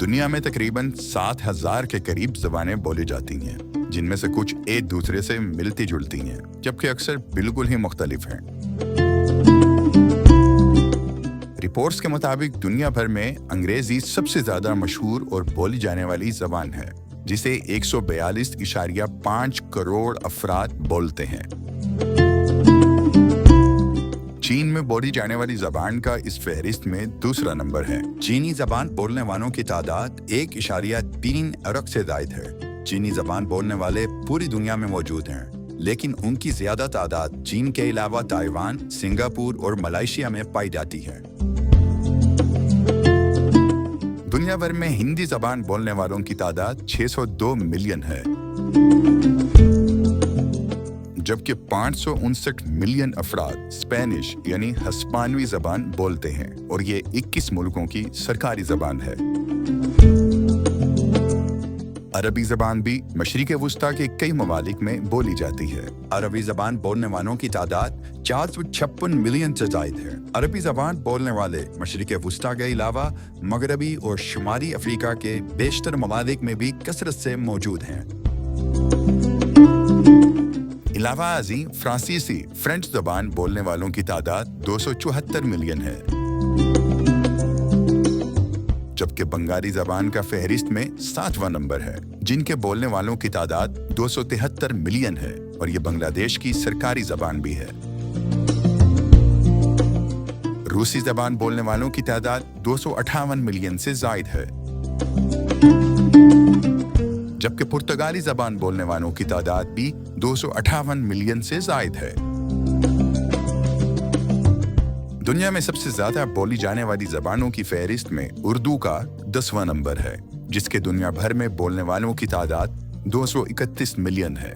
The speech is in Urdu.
دنیا میں تقریباً 7,000 کے قریب زبانیں بولی جاتی ہیں، جن میں سے کچھ ایک دوسرے سے ملتی جلتی ہیں جبکہ اکثر بالکل ہی مختلف ہیں۔ رپورٹس کے مطابق دنیا بھر میں انگریزی سب سے زیادہ مشہور اور بولی جانے والی زبان ہے، جسے 142.5 کروڑ افراد بولتے ہیں۔ چین میں بولی جانے والی زبان کا اس فہرست میں دوسرا نمبر ہے۔ چینی زبان بولنے والوں کی تعداد 1.3 ارب سے زائد ہے۔ چینی زبان بولنے والے پوری دنیا میں موجود ہیں، لیکن ان کی زیادہ تعداد چین کے علاوہ تائیوان، سنگاپور اور ملائیشیا میں پائی جاتی ہے۔ دنیا بھر میں ہندی زبان بولنے والوں کی تعداد 602 ملین ہے، جبکہ 559 ملین افراد اسپینش یعنی ہسپانوی زبان بولتے ہیں اور یہ 21 ملکوں کی سرکاری زبان ہے۔ عربی زبان بھی مشرق وسطیٰ کے کئی ممالک میں بولی جاتی ہے۔ عربی زبان بولنے والوں کی تعداد 456 ملین سے زائد ہے۔ عربی زبان بولنے والے مشرق وسطیٰ کے علاوہ مغربی اور شمالی افریقہ کے بیشتر ممالک میں بھی کثرت سے موجود ہیں۔ علاوہ ازیں فرانسیسی فرینچ زبان بولنے والوں کی تعداد 274 ملین ہے، جبکہ بنگالی زبان کا فہرست میں 7واں نمبر ہے، جن کے بولنے والوں کی تعداد 273 ملین ہے اور یہ بنگلہ دیش کی سرکاری زبان بھی ہے۔ روسی زبان بولنے والوں کی تعداد 258 ملین سے زائد ہے، جبکہ پرتگالی زبان بولنے والوں کی تعداد بھی 258 ملین سے زائد ہے۔ دنیا میں سب سے زیادہ بولی جانے والی زبانوں کی فہرست میں اردو کا 10واں نمبر ہے، جس کے دنیا بھر میں بولنے والوں کی تعداد 231 ملین ہے۔